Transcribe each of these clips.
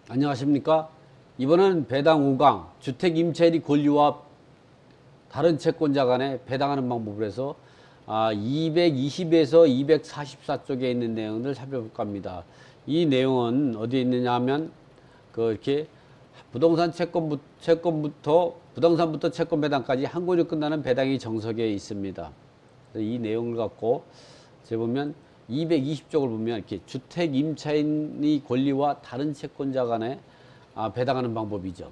안녕하십니까? 이번은 배당 5강 주택 임차인이 권리와 다른 채권자 간에 배당하는 방법을 해서 220에서 244쪽에 있는 내용을 살펴볼까 합니다. 이 내용은 어디에 있느냐 하면 이렇게 부동산부터 채권 배당까지 한 권으로 끝나는 배당이 정석에 있습니다. 이 내용을 갖고 보면 220쪽을 보면 이렇게 주택 임차인의 권리와 다른 채권자 간에 배당하는 방법이죠.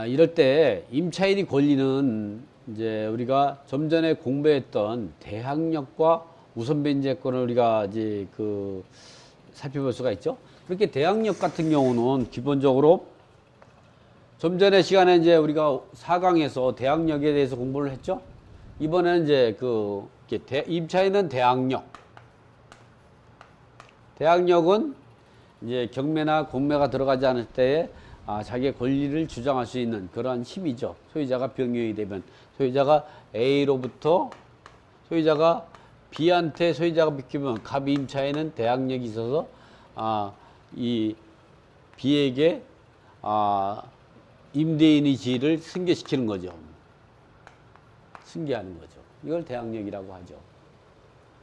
이럴 때 임차인의 권리는 이제 우리가 좀 전에 공부했던 대항력과 우선변제권을 우리가 이제 살펴볼 수가 있죠. 그렇게 대항력 같은 경우는 기본적으로 좀 전에 시간에 이제 우리가 4강에서 대항력에 대해서 공부를 했죠. 이번에는 이제 임차인은 대항력은 이제 경매나 공매가 들어가지 않을 때에 자기의 권리를 주장할 수 있는 그러한 힘이죠. 소유자가 변경이 되면 소유자가 A로부터 소유자가 B한테 소유자가 비키면 갑 임차인은 대항력이 있어서 이 B에게 임대인의 지위를 승계시키는 거죠. 승계하는 거죠. 이걸 대항력이라고 하죠.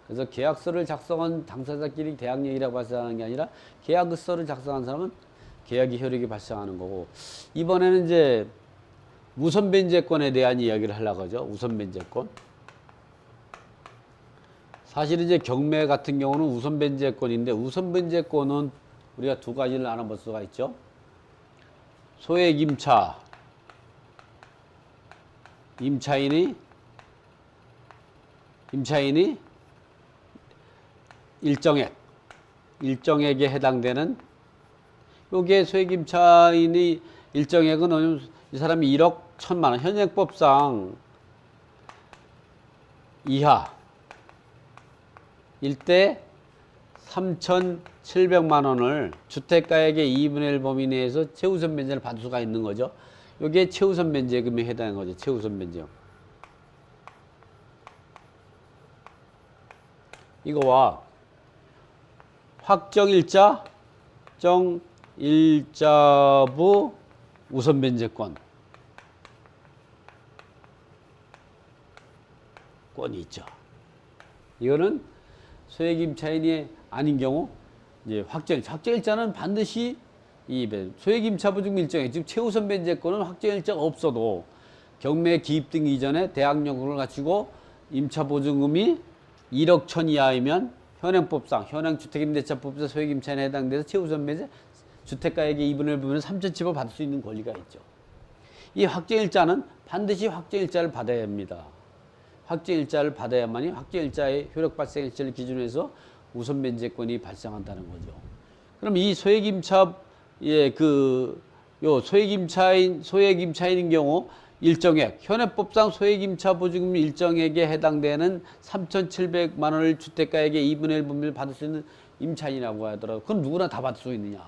그래서 계약서를 작성한 당사자끼리 대항력이라고 발생하는 게 아니라 계약서를 작성한 사람은 계약이 효력이 발생하는 거고, 이번에는 이제 우선변제권에 대한 이야기를 하려고 하죠. 우선변제권. 사실 이제 경매 같은 경우는 우선변제권인데, 우선변제권은 우리가 두 가지를 나눠볼 수가 있죠. 소액임차, 임차인이 일정액에 해당되는, 요게 소액임차인이 일정액은 이 사람이 1억 1천만 원, 현행법상 이하 일대 3,700만 원을 주택가액의 2분의 1 범위 내에서 최우선 변제를 받을 수가 있는 거죠. 요게 최우선 변제금에 해당하는 거죠. 최우선 변제금. 이거와 확정일자부 우선변제권이 있죠. 이거는 소액임차인이 아닌 경우 이제 확정일자는 반드시 소액임차보증금 일정액, 즉 최우선 변제권은 확정일자가 없어도 경매 기입 등 이전에 대항력을 갖추고 임차보증금이 1억 1천 이하이면 현행법상 현행주택임대차법상 소액임차인에 해당돼서 최우선 변제 주택가액의 2분의 1 부분을 3,700을 받을 수 있는 권리가 있죠. 이 확정일자는 반드시 확정일자를 받아야 합니다. 확정일자를 받아야만이 확정일자의 효력 발생일자를 기준으로 해서 우선변제권이 발생한다는 거죠. 그럼 이 소액임차의 소액임차인인 경우 일정액, 현행법상 소액임차 보증금 일정액에 해당되는 3,700만 원을 주택가액의 2분의 1 부분을 받을 수 있는 임차인이라고 하더라도 그건 누구나 다 받을 수 있느냐.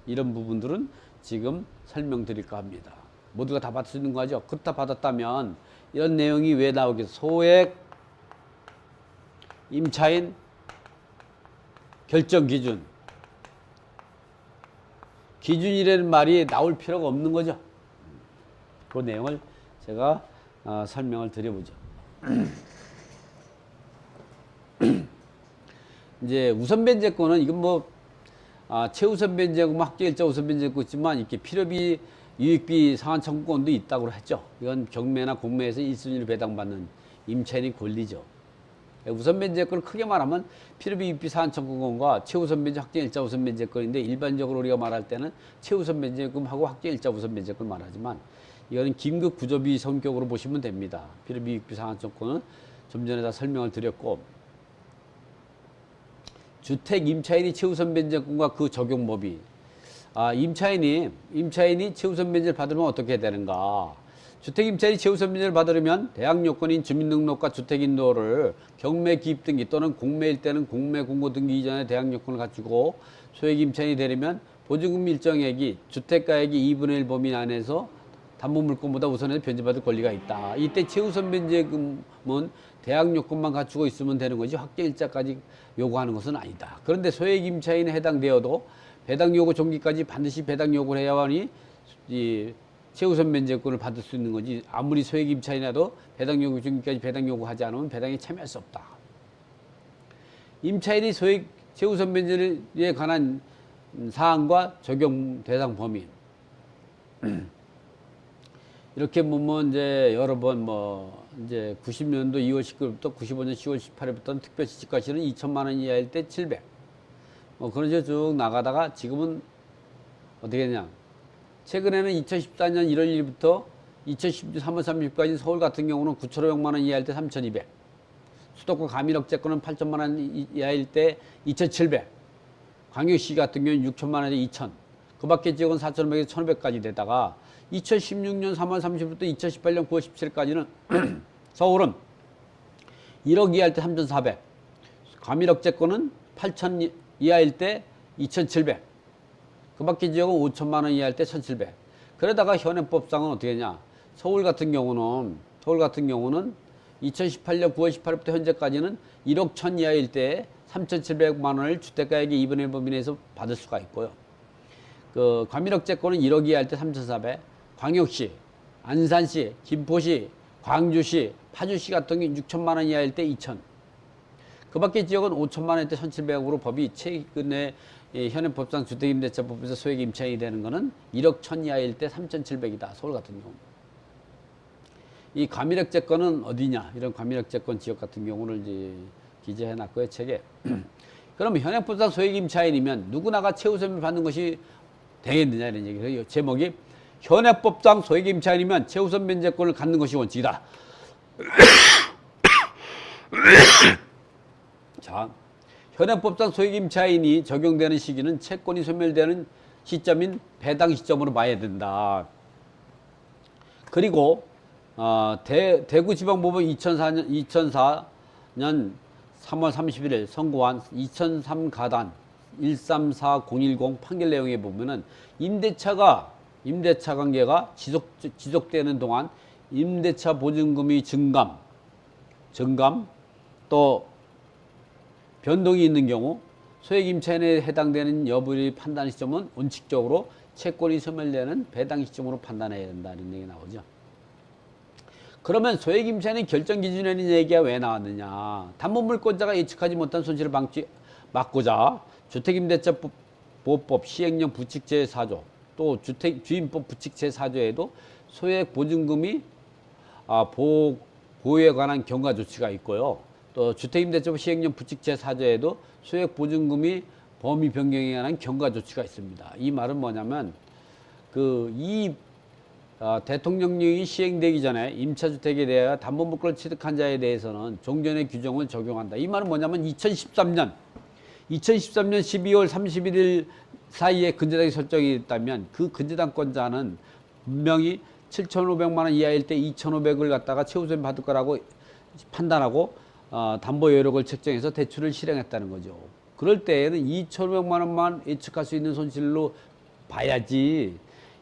이런 부분들은 지금 설명드릴까 합니다. 모두가 다 받을 수 있는 거죠. 그렇다 받았다면 이런 내용이 왜 나오겠어? 소액 임차인 결정 기준이라는 말이 나올 필요가 없는 거죠. 그 내용을 제가 설명을 드려보죠. 이제 우선변제권은 이건 최우선변제권, 확정일자 우선변제권 있지만 이렇게 필요비, 유익비 상환 청구권도 있다고 했죠. 이건 경매나 공매에서 1순위를 배당받는 임차인의 권리죠. 우선변제권을 크게 말하면 필요비, 유익비 상환 청구권과 최우선변제, 확정일자 우선변제권인데, 일반적으로 우리가 말할 때는 최우선변제권하고 확정일자 우선변제권 말하지만 이거는 긴급 구조비 성격으로 보시면 됩니다. 필요비, 유익비 상환 청구권은 좀 전에 다 설명을 드렸고, 주택 임차인이 최우선 변제권과 그 적용법이, 임차인이 최우선 변제를 받으면 어떻게 되는가? 주택 임차인이 최우선 변제를 받으려면 대항 요건인 주민등록과 주택인도를 경매 기입 등기 또는 공매일 때는 공매 공고 등기 이전에 대항 요건을 갖추고, 소액 임차인이 되려면 보증금 일정액이 주택가액이 2분의 1 범위 안에서 담보물권보다 우선해서 변제받을 권리가 있다. 이때 최우선 변제금은 대항 요건만 갖추고 있으면 되는 거지 확정일자까지 요구하는 것은 아니다. 그런데 소액임차인에 해당되어도 배당 요구 종기까지 반드시 배당 요구를 해야만이 이 최우선 면제권을 받을 수 있는 거지. 아무리 소액 임차인이라도 배당 요구 종기까지 배당 요구하지 않으면 배당에 참여할 수 없다. 임차인이 소액 최우선 면제에 관한 사항과 적용 대상 범위 이렇게 보면 이제 여러 번 이제 90년도 2월 19일부터 95년 10월 18일부터는 특별시집가시는 2천만 원 이하일 때 700. 그런 식으로 쭉 나가다가 지금은 어떻게 되냐. 최근에는 2014년 1월 1일부터 2016년 3월 30일까지 서울 같은 경우는 9,500만 원 이하일 때 3,200. 수도권 가민업체권은 8천만 원 이하일 때 2,700. 광역시 같은 경우는 6천만 원에 2천. 그 밖에 지역은 4,500에서 1,500까지 되다가 2016년 3월 30일부터 2018년 9월 17일까지는 서울은 1억 이하일 때 3,400. 가민업체권은 8천 이하일 때 2,700. 그 밖에 지역은 5천만 원 이하일 때 1,700. 그러다가 현행법상은 어떻게 되냐. 서울 같은 경우는 2018년 9월 18일부터 현재까지는 1억 1천 이하일 때 3,700만 원을 주택가액의 2분의 1 범위 내에서 받을 수가 있고요. 그 과밀억제권은 1억 이하일 때 3,400, 광역시, 안산시, 김포시, 광주시, 파주시 같은 경우 6천만 원 이하일 때 2천. 그 밖의 지역은 5천만 원일 때 1,700으로 법이 최근에 현행법상 주택임대차법에서 소액 임차인이 되는 거는 1억 1천 이하일 때 3,700이다. 서울 같은 경우. 이 과밀억제권은 어디냐? 이런 과밀억제권 지역 같은 경우를 이제 기재해 놨고요, 책에. 그러면 현행법상 소액 임차인이면 누구나가 최우선을 받는 것이 되겠느냐 이런 얘기예요. 제목이 현행법상 소액 임차인이면 최우선 면제권을 갖는 것이 원칙이다. 자, 현행법상 소액 임차인이 적용되는 시기는 채권이 소멸되는 시점인 배당 시점으로 봐야 된다. 그리고 대구지방법원 2004년 3월 31일 선고한 2003 가단 134010 판결 내용에 보면은 임대차 관계가 지속되는 동안 임대차 보증금이 증감 또 변동이 있는 경우 소액 임차인에 해당되는 여부를 판단 시점은 원칙적으로 채권이 소멸되는 배당 시점으로 판단해야 된다는 얘기 나오죠. 그러면 소액 임차인의 결정 기준에는 얘기가 왜 나왔느냐. 담보물권자가 예측하지 못한 손실을 막고자 주택임대차보호법 시행령 부칙 제4조 또 주임법 부칙 제4조에도 소액 보증금이 보호에 관한 경과 조치가 있고요. 또 주택임대차법 시행령 부칙 제4조에도 소액 보증금이 범위 변경에 관한 경과 조치가 있습니다. 이 말은 뭐냐면 대통령령이 시행되기 전에 임차주택에 대하여 담보물권을 취득한 자에 대해서는 종전의 규정을 적용한다. 이 말은 뭐냐면 2013년 12월 31일 사이에 근저당이 설정이 됐다면 그 근저당권자는 분명히 7,500만 원 이하일 때 2,500을 갖다가 최우선 받을 거라고 판단하고 담보 여력을 책정해서 대출을 실행했다는 거죠. 그럴 때에는 2,500만 원만 예측할 수 있는 손실로 봐야지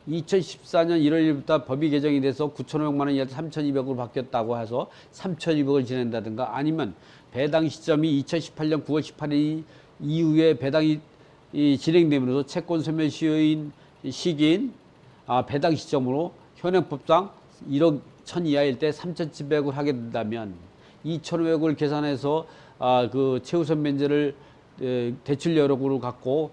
2014년 1월 1일부터 법이 개정이 돼서 9,500만 원 이하 3,200으로 바뀌었다고 해서 3,200을 지낸다든가 아니면 배당 시점이 2018년 9월 18일 이후에 배당이 진행됨으로써 채권 소멸 시기인 배당 시점으로 현행법상 1억 1천 이하일 때 3,700을 하게 된다면 2,500을 계산해서 그 최우선 면제를 대출 여력으로 갖고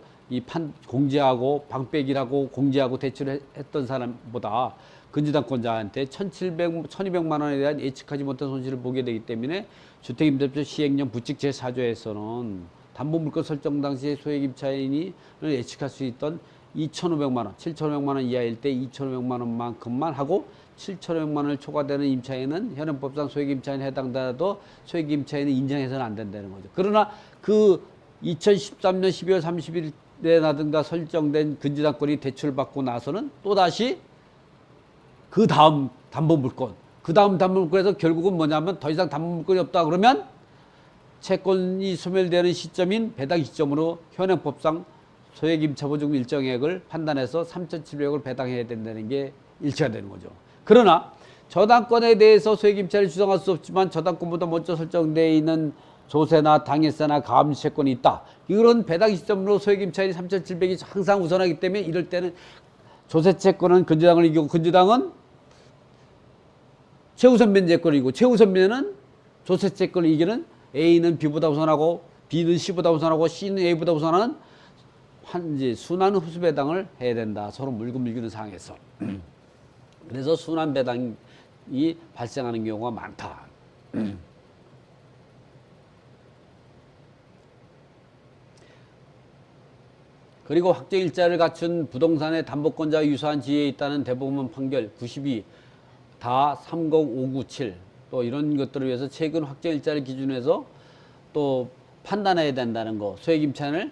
공제하고 방빼기라고 공제하고 대출을 했던 사람보다 근저당권자한테 1,200만 원에 대한 예측하지 못한 손실을 보게 되기 때문에 주택임대차 시행령 부칙 제4조에서는 담보물권 설정 당시에 소액 임차인이 예측할 수 있던 2,500만 원, 7,500만 원 이하일 때 2,500만 원만큼만 하고 7,500만 원을 초과되는 임차인은 현행법상 소액 임차인에 해당되어도 소액 임차인은 인정해서는 안 된다는 거죠. 그러나 그 2013년 12월 30일에라든가 설정된 근저당권이 대출받고 나서는 또다시 그 다음 담보물권에서 결국은 뭐냐면 더 이상 담보물권이 없다 그러면 채권이 소멸되는 시점인 배당 시점으로 현행법상 소액 임차 보증금 일정액을 판단해서 3,700을 배당해야 된다는 게 일치가 되는 거죠. 그러나 저당권에 대해서 소액 임차를 주장할 수 없지만 저당권보다 먼저 설정되어 있는 조세나 당해세나 가압류채권이 있다. 이런 배당 시점으로 소액임차인이 3,700이 항상 우선하기 때문에 이럴 때는 조세채권은 근저당을 이기고 근저당은 최우선 변제권이고 최우선 변제는 조세채권을 이기는 A는 B보다 우선하고 B는 C보다 우선하고 C는 A보다 우선하는 이제 순환 후수 배당을 해야 된다. 서로 물고 밀기는 상황에서. 그래서 순환 배당이 발생하는 경우가 많다. 그리고 확정일자를 갖춘 부동산의 담보권자와 유사한 지위에 있다는 대법원 판결 92, 다 30597, 또 이런 것들을 위해서 최근 확정일자를 기준으로 해서 또 판단해야 된다는 거, 소액임차인을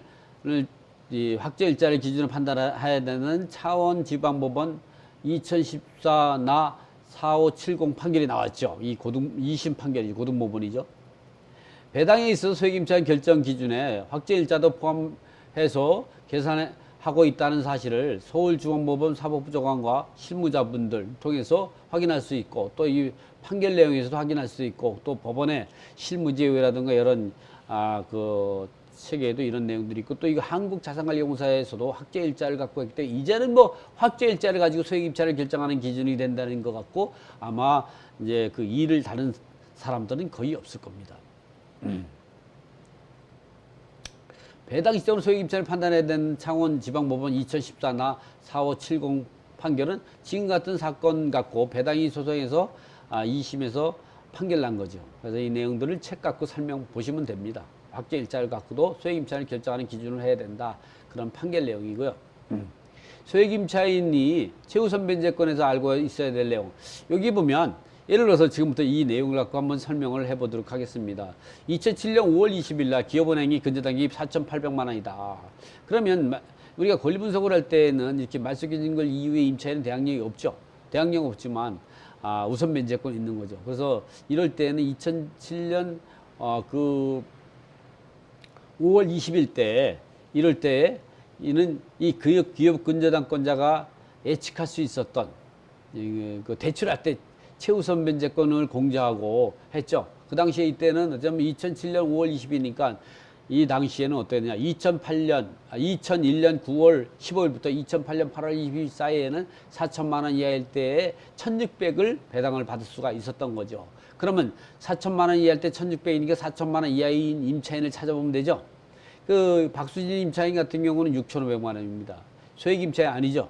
이 확정일자를 기준으로 판단해야 되는 차원지방법원 2014나 4570 판결이 나왔죠. 이 2심 판결이 고등법원이죠. 배당에 있어서 소액임차인 결정 기준에 확정일자도 포함해서 계산하고 있다는 사실을 서울중앙법원 사법부장관과 실무자분들 통해서 확인할 수 있고 또 이 판결 내용에서도 확인할 수 있고 또 법원의 실무제외라든가 이런 그 책에도 이런 내용들이 있고 또 이거 한국자산관리공사에서도 확정일자를 갖고 있기 때문에 이제는 뭐 확정일자를 가지고 소액임차를 결정하는 기준이 된다는 것 같고 아마 이제 그 일을 다른 사람들은 거의 없을 겁니다. 배당 시점으로 소액임차를 판단해야 되는 창원지방법원 2014나 4570 판결은 지금 같은 사건 갖고 배당이 소송에서 2심에서 판결 난 거죠. 그래서 이 내용들을 책 갖고 설명 보시면 됩니다. 확정일자를 갖고도 소액임차를 결정하는 기준을 해야 된다. 그런 판결 내용이고요. 소액임차인이 최우선 변제권에서 알고 있어야 될 내용. 여기 보면 예를 들어서 지금부터 이 내용을 갖고 한번 설명을 해보도록 하겠습니다. 2007년 5월 20일 날 기업은행이 근저당기입 4,800만 원이다. 그러면 우리가 권리분석을 할 때는 이렇게 말씀드린 걸 이후에 임차인은 대항력이 없죠. 대항력 없지만 우선 변제권이 있는 거죠. 그래서 이럴 때는 2007년 그 5월 20일 때 이럴 때 이는 이 기업 근저당권자가 예측할 수 있었던 그 대출할 때 최우선 변제권을 공제하고 했죠. 그 당시에 이때는 어쩌면 2007년 5월 20일이니까 이 당시에는 어땠냐. 2001년 9월 15일부터 2008년 8월 20일 사이에는 4천만 원 이하일 때에 1,600을 배당을 받을 수가 있었던 거죠. 그러면 4천만 원 이하일 때 1,600이니까 4천만 원 이하인 임차인을 찾아보면 되죠. 그 박수진 임차인 같은 경우는 6,500만 원입니다. 소액임차인 아니죠.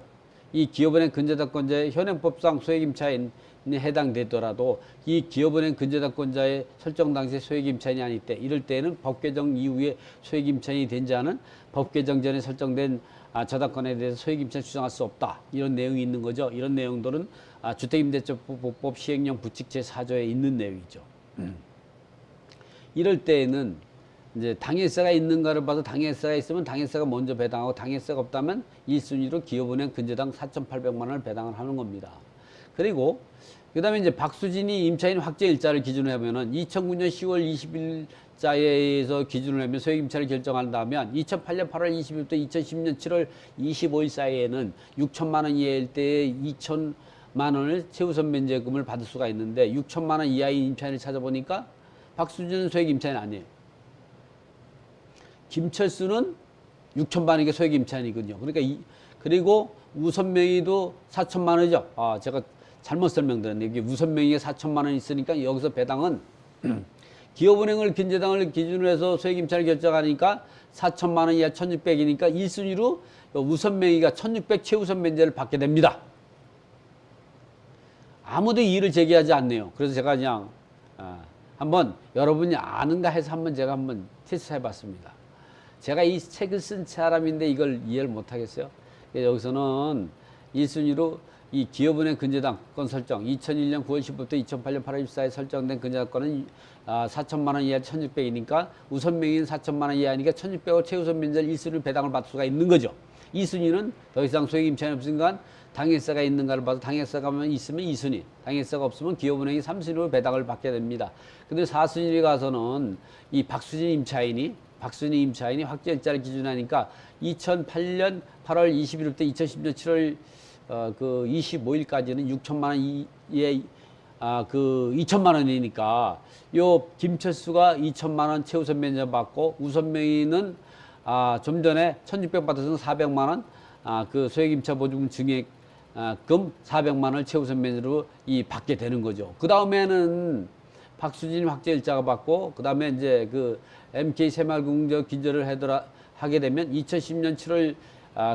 이 기업은행 근저당권자의 현행법상 소액임차인에 해당되더라도 이 기업은행 근저당권자의 설정 당시에 소액임차인이 아닐 때 이럴 때는 법 개정 이후에 소액임차인이 된 자는 법 개정 전에 설정된 저당권에 대해서 소액임차인 추정할 수 없다. 이런 내용이 있는 거죠. 이런 내용들은 주택임대차보호법 시행령 부칙 제4조에 있는 내용이죠. 이럴 때에는 이제 당해세가 있는가를 봐서 당해세가 있으면 당해세가 먼저 배당하고 당해세가 없다면 1순위로 기업은행 근저당 4,800만 원을 배당을 하는 겁니다. 그리고 그 다음에 이제 박수진이 임차인 확정일자를 기준으로 하면은 2009년 10월 20일자에서 기준으로 하면 소액임차를 결정한다면 2008년 8월 20일부터 2010년 7월 25일 사이에는 6천만 원 이하일 때에 2천만 원을 최우선 변제금을 받을 수가 있는데 6천만 원 이하의 임차인을 찾아보니까 박수진은 소액임차인 아니에요. 김철수는 6천만 원이게 소액임차인이거든요. 그러니까 그리고 우선명의도 4천만 원이죠. 제가 잘못 설명드렸네요. 이게 우선명의가 4천만 원 있으니까 여기서 배당은 기업은행을 근저당을 기준으로 해서 소액임차를 결정하니까 4천만 원 이하 1,600이니까 1순위로 우선명의가 1,600 최우선 변제를 받게 됩니다. 아무도 이의를 제기하지 않네요. 그래서 제가 그냥 한번 여러분이 아는가 해서 제가 한번 테스트 해봤습니다. 제가 이 책을 쓴 사람인데 이걸 이해를 못하겠어요. 여기서는 1순위로 이 기업은행 근저당권 설정 2001년 9월 10일부터 2008년 8월 24일 설정된 근저당권은 4천만 원 이하 1,600이니까 우선명의는 4천만 원 이하니까 1,600을 최우선 변제를 1순위로 배당을 받을 수가 있는 거죠. 2순위는 더 이상 소액임차인이 없으니까 당해세가 있는가를 봐서 당해세가 있으면 2순위, 당해세가 없으면 기업은행이 3순위로 배당을 받게 됩니다. 근데 4순위에 가서는 이 박수진 임차인이 확정일자를 기준하니까 2008년 8월 20일부터 2010년 7월 25일까지는 6천만 원 이하의 그 2천만 원이니까 요 김철수가 2천만 원 최우선 면제 받고 우선명의는 좀 전에 1,600 받아서 400만 원 그 소액임차 보증금 증액 금 400만 원을 최우선 면제로 받게 되는 거죠. 그 다음에는 박수진 확정일자가 받고 그 다음에 이제 그 MK 새마을금융 기절을 하게 되면 2010년 7월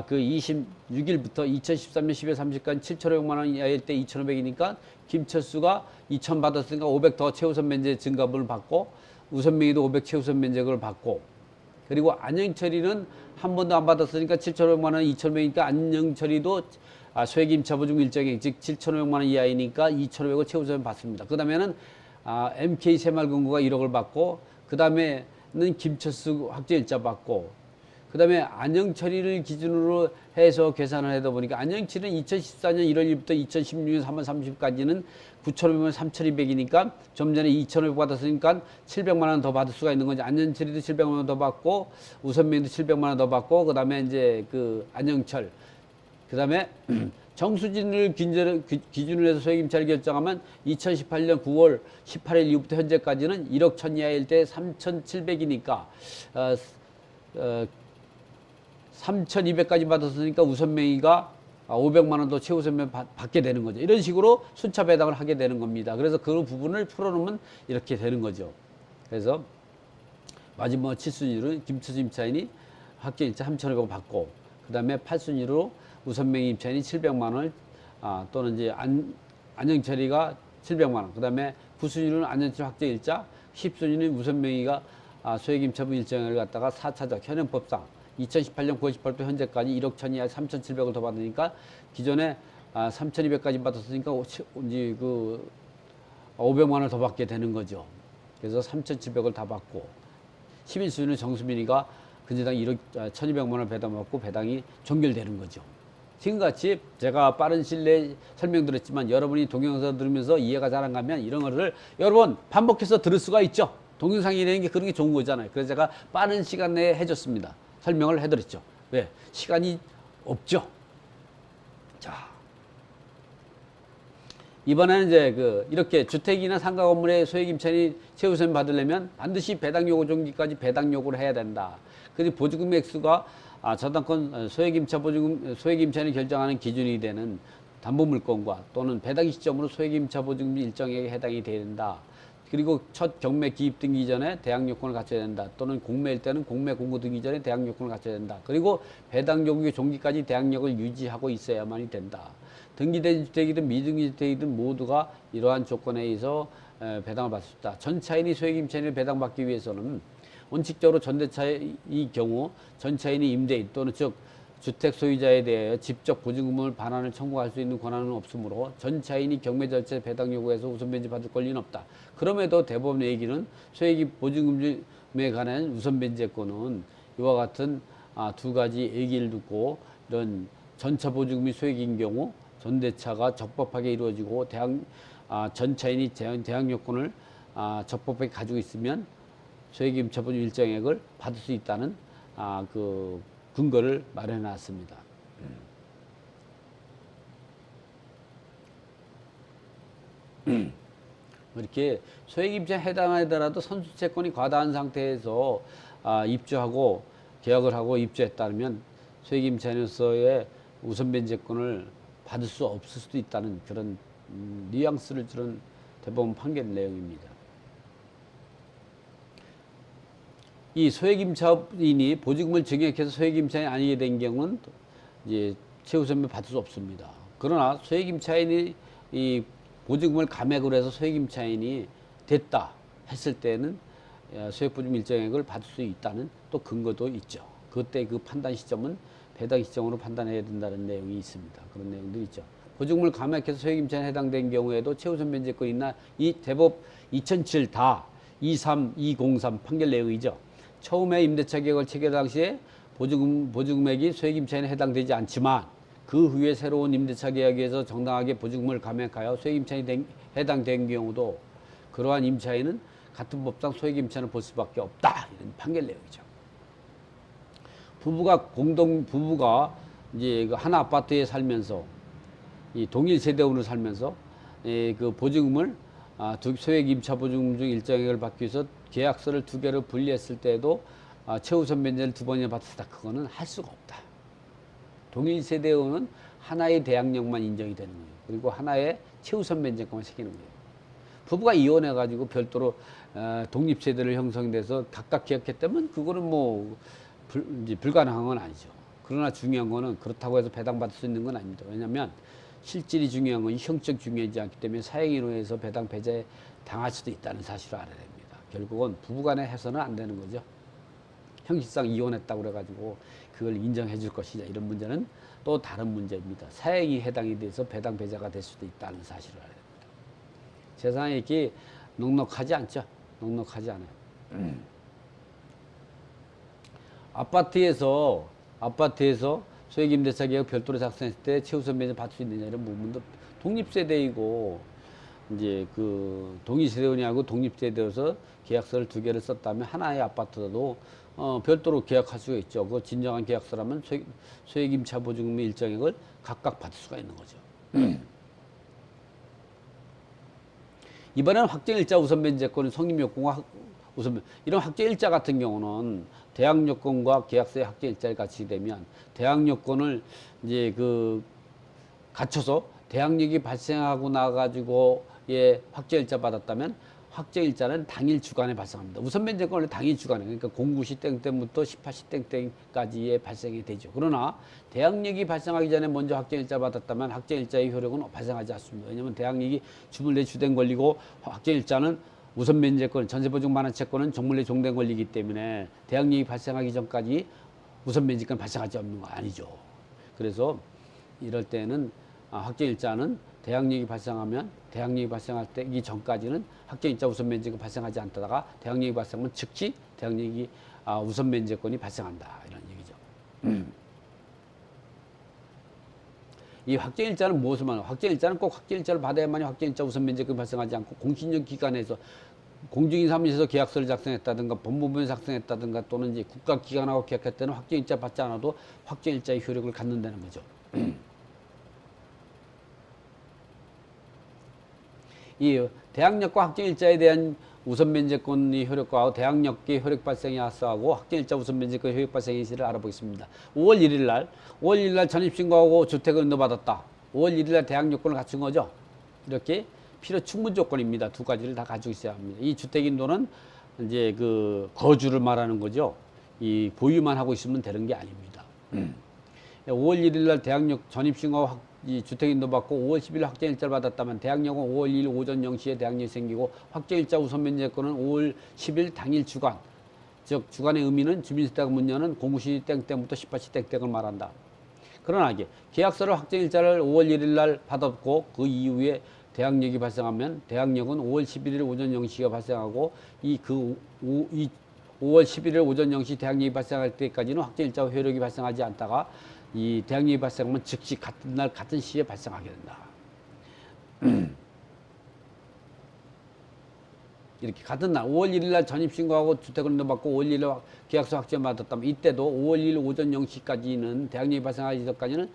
그 26일부터 2013년 10월 30일까지 7,500만 원 이하일 때 2,500이니까 김철수가 2,000 받았으니까 500 더 최우선 면제 증가분을 받고 우선명의도 500 최우선 면제를 받고 그리고 안영철이는 한 번도 안 받았으니까 7,500만 원 2,500이니까 안영철이도 소액임차 보증금 일정액 즉 7,500만 원 이하이니까 2,500을 최우선 받습니다. 그 다음에는 MK 새마을금고가 1억을 받고 그 다음에는 김철수 확정일자 받고 그 다음에 안영철이를 기준으로 해서 계산을 하다 보니까 안영철이는 2014년 1월 1일부터 2016년 3월 30일까지는 9,500만 3,200이니까 좀 전에 2,500 받았으니까 700만 원 더 받을 수가 있는 거지. 안영철이도 700만 원 더 받고 우선명도 700만 원 더 받고 그 다음에 이제 그 안영철 그 다음에 정수진을 기준으로 해서 소액임차를 결정하면 2018년 9월 18일 이후부터 현재까지는 1억 1,000 이하일 때 3,700이니까 3,200까지 받았으니까 우선명의가 500만 원 더 최우선명 받게 되는 거죠. 이런 식으로 순차 배당을 하게 되는 겁니다. 그래서 그 부분을 풀어놓으면 이렇게 되는 거죠. 그래서 마지막 7순위로 김철수 임차인이 확정일자 3,500원 받고 그 다음에 8순위로 우선명의 임차인이 700만 원을 또는 이제 안영철이가 700만 원 그 다음에 9순위로는 안영철 확정일자 10순위는 우선명의가 소액임차부 일정을 갖다가 4차적 현행법상 2018년 9월 18일부터 현재까지 1억 1,000 이하 3,700을 더 받으니까 기존에 3,200까지 받았으니까 이제 그 500만 원을 더 받게 되는 거죠. 그래서 3,700을 다 받고 11순위는 정수민이가 근저당 1억 1,200만 원을 배당받고 배당이 종결되는 거죠. 지금같이 제가 빠른 시일 내에 설명드렸지만 여러분이 동영상 들으면서 이해가 잘 안 가면 이런 거를 여러분 반복해서 들을 수가 있죠. 동영상이라는 게 그런 게 좋은 거잖아요. 그래서 제가 빠른 시간 내에 해줬습니다. 설명을 해드렸죠. 왜? 시간이 없죠. 자, 이번에는 이제 이렇게 주택이나 상가 건물의 소액임차인이 최우선 받으려면 반드시 배당 요구 종기까지 배당 요구를 해야 된다. 그리고 보증금 액수가 저당권 소액임차 보증금 소액임차인이 결정하는 기준이 되는 담보물건과 또는 배당 시점으로 소액임차 보증금 일정액에 해당이 돼야 된다. 그리고 첫 경매 기입 등기 전에 대항 요건을 갖춰야 된다. 또는 공매일 때는 공매 공고 등기 전에 대항 요건을 갖춰야 된다. 그리고 배당 요구 종기까지 대항력을 유지하고 있어야만이 된다. 등기된 주택이든 미등기 주택이든 모두가 이러한 조건에 의해서 배당을 받을 수 있다. 전차인이 소액임차인을 배당받기 위해서는 원칙적으로 전대차의 경우 전차인이 임대인 또는 즉 주택 소유자에 대하여 직접 보증금을 반환을 청구할 수 있는 권한은 없으므로 전차인이 경매 절차에 배당 요구해서 우선 변제 받을 권리는 없다. 그럼에도 대법원 얘기는 소액이 보증금에 관한 우선 변제권은 이와 같은 두 가지 얘기를 듣고 이런 전차 보증금이 소액인 경우 전대차가 적법하게 이루어지고 전차인이 대항 요건을 적법하게 가지고 있으면 소액임차 보증 일정액을 받을 수 있다는 그 근거를 마련해 놨습니다. 이렇게 소액임차에 해당하더라도 선수채권이 과다한 상태에서 입주하고 계약을 하고 입주했다면 소액임차인으로서의 우선변제권을 받을 수 없을 수도 있다는 그런 뉘앙스를 주는 대법원 판결 내용입니다. 이 소액임차인이 보증금을 증액해서 소액임차인이 아니게 된 경우는 이제 최우선을 받을 수 없습니다. 그러나 소액임차인이 이 보증금을 감액으로 해서 소액임차인이 됐다 했을 때는 소액보증금 일정액을 받을 수 있다는 또 근거도 있죠. 그때 그 판단 시점은 배당 시점으로 판단해야 된다는 내용이 있습니다. 그런 내용도 있죠. 보증금을 감액해서 소액임차인에 해당된 경우에도 최우선 변제권이 있나 이 대법 2007-23203 판결 내용이죠. 처음에 임대차 계약을 체결 당시에 보증금액이 소액임차인에 해당되지 않지만 그 후에 새로운 임대차 계약에서 정당하게 보증금을 감액하여 소액임차인에 해당된 경우도 그러한 임차인은 같은 법상 소액임차인을 볼 수밖에 없다. 이런 판결 내용이죠. 부부가 이제 한 아파트에 살면서 이 동일 세대원으로 살면서 그 보증금을 소액 임차 보증금 중 일정액을 받기 위해서 계약서를 두 개로 분리했을 때도 최우선 변제를 두 번이나 받았다. 그거는 할 수가 없다. 동일 세대원은 하나의 대항력만 인정이 되는 거예요. 그리고 하나의 최우선 변제권만 새기는 거예요. 부부가 이혼해가지고 별도로 독립세대를 형성돼서 각각 계약했다면 그거는 뭐 이제 불가능한 건 아니죠. 그러나 중요한 거는 그렇다고 해서 배당받을 수 있는 건 아닙니다. 왜냐하면 실질이 중요한 건 형적 중요하지 않기 때문에 사행인후에서 배당 배제 당할 수도 있다는 사실을 알아야 됩니다. 결국은 부부간에 해서는 안 되는 거죠. 형식상 이혼했다고 그래가지고 그걸 인정해 줄 것이냐 이런 문제는 또 다른 문제입니다. 사행이 해당이 돼서 배당 배제가 될 수도 있다는 사실을 알아야 됩니다. 세상에 이렇게 넉넉하지 않죠. 넉넉하지 않아요. 아파트에서 소액임대차 계약 별도로 작성했을 때 최우선 변제 받을 수 있느냐 이런 부분도 독립세대이고 이제 그 동일세대원이하고 독립세대여서 계약서를 두 개를 썼다면 하나의 아파트도 별도로 계약할 수가 있죠. 그 진정한 계약서라면 소액임차 보증금 일정액을 각각 받을 수가 있는 거죠. 이번에는 확정일자 우선변제권은 성립요건과 우선 이런 확정일자 같은 경우는 대항요건과 계약서의 확정일자를 갖추게 되면 대항요건을 이제 그 갖춰서 대항력이 발생하고 나가지고 확정일자 받았다면 확정일자는 당일 주간에 발생합니다. 우선변제권은 당일 주간에 그러니까 09시 땡땡부터 18시 땡땡까지에 발생이 되죠. 그러나 대항력이 발생하기 전에 먼저 확정일자 받았다면 확정일자의 효력은 발생하지 않습니다. 왜냐하면 대항력이 주물내 주된 권리고 확정일자는 우선변제권, 전세보증 반환채권은 종물내 종된 권리이기 때문에 대항력이 발생하기 전까지 우선변제권 발생하지 않는 거 아니죠. 그래서 이럴 때는 확정일자는 대항력이 발생하면 대항력이 발생할 때 이 전까지는 확정일자 우선변제권 발생하지 않다가 대항력이 발생하면 즉시 대항력이 우선변제권이 발생한다 이런 얘기죠. 이 확정일자는 무엇을 말하는 확정일자는 꼭 확정일자를 받아야만이 확정일자 우선변제권이 발생하지 않고 공신력 기관에서 공중인 사무실에서 계약서를 작성했다든가 법무부에 작성했다든가 또는 이제 국가기관하고 계약할 때는 확정일자 받지 않아도 확정일자의 효력을 갖는다는 거죠. 이 대항력과 확정일자에 대한 우선변제권의 효력과 대항력의 효력 발생에 합수하고 확정일자 우선변제권 효력 발생의 시를 알아보겠습니다. 5월 1일 날 전입신고하고 주택을 인도받았다. 5월 1일 날 대항요건을 갖춘 거죠. 이렇게 필요 충분 조건입니다. 두 가지를 다 가지고 있어야 합니다. 이 주택인도는 이제 그 거주를 말하는 거죠. 이 보유만 하고 있으면 되는 게 아닙니다. 5월 1일 날 대항력 전입신고하고 이 주택인도 받고 5월 10일 확정일자를 받았다면 대항력은 5월 2일 오전 0시에 대항력이 생기고 확정일자 우선변제권은 5월 10일 당일 주간, 즉 주간의 의미는 주민세대가 문 여는 09시 땡땡부터 18시 땡땡을 말한다. 그러나 이게 계약서를 확정일자를 5월 1일 날 받았고 그 이후에 대항력이 발생하면 대항력은 5월 11일 오전 0시가 발생하고 5월 11일 오전 0시 대항력이 발생할 때까지는 확정일자 효력이 발생하지 않다가 이 대항력이 발생하면 즉시 같은 날 같은 시에 발생하게 된다. 이렇게 같은 날 5월 1일 날 전입신고하고 주택을 인도받고 5월 1일 날 계약서 확정 받았다면 이때도 5월 1일 오전 0시까지는 대항력이 발생하기 전까지는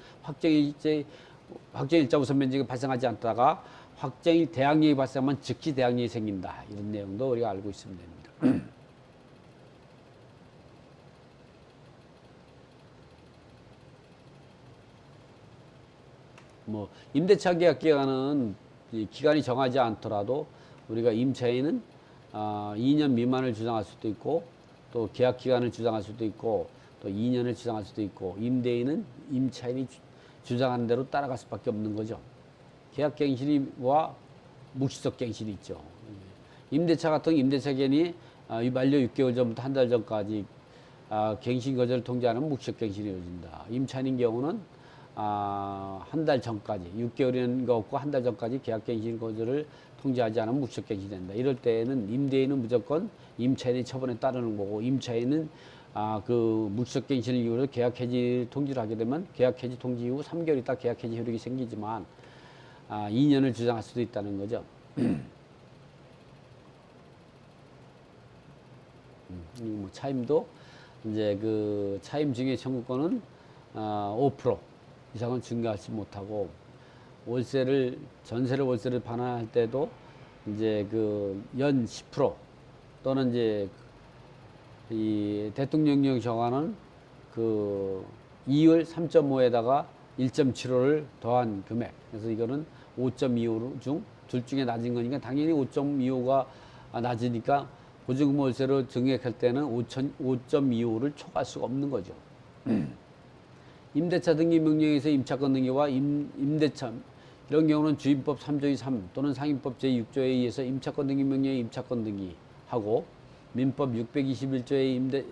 확정일자 우선변제가 발생하지 않다가 확정일 대항력이 발생하면 즉시 대항력이 생긴다. 이런 내용도 우리가 알고 있으면 됩니다. 뭐 임대차 계약 기간은 기간이 정하지 않더라도 우리가 임차인은 2년 미만을 주장할 수도 있고 또 계약 기간을 주장할 수도 있고 또 2년을 주장할 수도 있고 임대인은 임차인이 주장하는 대로 따라갈 수밖에 없는 거죠. 계약 갱신과 묵시적 갱신이 있죠. 임대차 같은 임대차 기간이 만료 6개월 전부터 한 달 전까지 갱신 거절을 통지하는 묵시적 갱신이 이루어진다. 임차인인 경우는 한 달 전까지 6개월인 거 없고 한 달 전까지 계약갱신 거절을 통지하지 않으면 묵시적갱신이 된다. 이럴 때는 임대인은 무조건 임차인의 처분에 따르는 거고 임차인은 그 묵시적갱신을 이유로 계약해지 통지를 하게 되면 계약해지 통지 이후 3개월 있다 계약해지 효력이 생기지만 2년을 주장할 수도 있다는 거죠. 뭐 차임도 이제 그 차임 증여 청구권은 5% 이상은 증가하지 못하고 전세를 반환할 때도 이제 그 연 10% 또는 이제 이 대통령령 정하는 그 2월 3.5에다가 1.75를 더한 금액. 그래서 이거는 5.25 중 둘 중에 낮은 거니까 당연히 5.25가 낮으니까 보증금 월세로 증액할 때는 5.25를 초과할 수가 없는 거죠. 임대차 등기 명령에서 임차권 등기와 임대차 이런 경우는 주임법 3조의 3 또는 상임법 제6조에 의해서 임차권 등기 명령에 임차권 등기하고 민법 621조의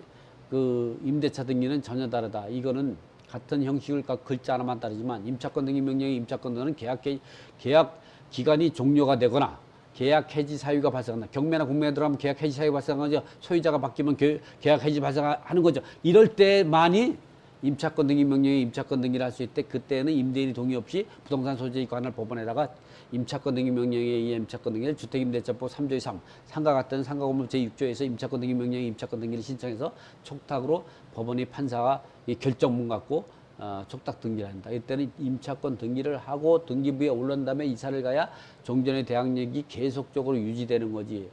임대차 등기는 전혀 다르다. 이거는 같은 형식을 글자 하나만 다르지만 임차권 등기 명령의 임차권 등기는 계약 기간이 종료가 되거나 계약 해지 사유가 발생한다. 경매나 공매에 들어가면 계약 해지 사유가 발생하죠. 소유자가 바뀌면 계약 해지 발생하는 거죠. 이럴 때만이 임차권 등기 명령에 임차권 등기를 할 수 있대. 그때는 임대인이 동의 없이 부동산 소재에 관할 법원에다가 임차권 등기 명령에 의해 임차권 등기를 주택임대차법 3조의 3 상가 같은 상가건물 제6조에서 임차권 등기 명령에 임차권 등기를 신청해서 촉탁으로 법원이 판사가 결정문 갖고 촉탁 등기를 한다. 이때는 임차권 등기를 하고 등기부에 올린 다음에 이사를 가야 종전의 대항력이 계속적으로 유지되는 거지.